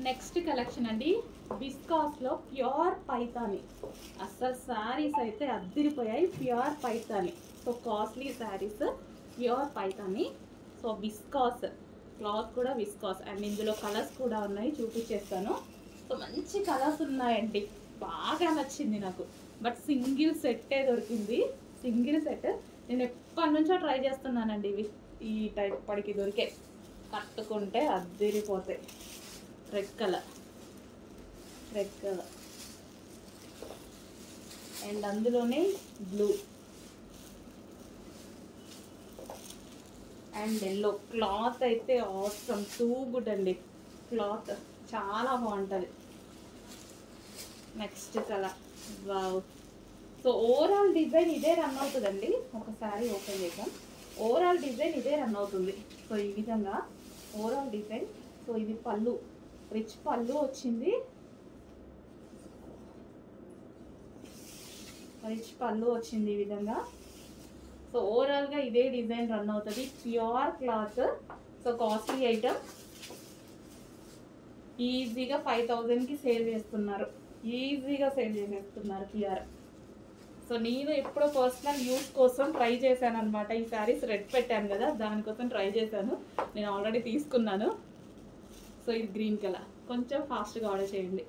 Next collection అండి, విస్కాస్లో pure Paithani. అస్సలు శారీస్ అయితే అద్దిరిపోయాయి. Pure Paithani, so costly saris, pure Paithani. So viscose cloth కూడా విస్కాస్, అండ్ ఇందులో కలర్స్ కూడా ఉన్నాయి, చూపించేస్తాను. సో మంచి కలర్స్ ఉన్నాయండి, బాగా నచ్చింది నాకు. బట్ సింగిల్ సెట్టే దొరికింది, సింగిల్ సెట్. నేను ఎప్పటి నుంచో ట్రై చేస్తున్నానండి ఇవి, ఈ టైప్ పడికి దొరికే. కట్టుకుంటే అద్దిరిపోతాయి. రెడ్ కలర్ అండ్ అందులోనే బ్లూ అండ్ ఎల్లో. క్లాత్ అయితే ఆసమ్, టూ గుడ్ అండి, క్లాత్ చాలా బాగుంటుంది. Next colour, wow. So overall design ఇదే రన్ అవుతుందండి. ఒకసారి ఓపెన్ చేద్దాం. ఓవరాల్ డిజైన్ ఇదే రన్ అవుతుంది. సో ఈ విధంగా ఓవరాల్ డిజైన్. సో ఇది పళ్ళు, రిచ్ పళ్ళు వచ్చింది, రిచ్ పళ్ళు వచ్చింది ఈ విధంగా. సో ఓవరాల్గా ఇదే డిజైన్ రన్ అవుతుంది. Pure cloth, so costly item. ఈజీగా 5000కి సేల్ చేస్తున్నారు, ఈజీగా సేల్ చేసేస్తున్నారు ప్యూర్. సో నేను ఎప్పుడో పర్సనల్ యూస్ కోసం ట్రై చేశాను అనమాట. ఈ శారీస్ రెడ్ పెట్టాను కదా, దానికోసం ట్రై చేశాను. నేను ఆల్రెడీ తీసుకున్నాను. సో ఇది గ్రీన్ కలర్, కొంచెం ఫాస్ట్గా ఆర్డర్ చేయండి.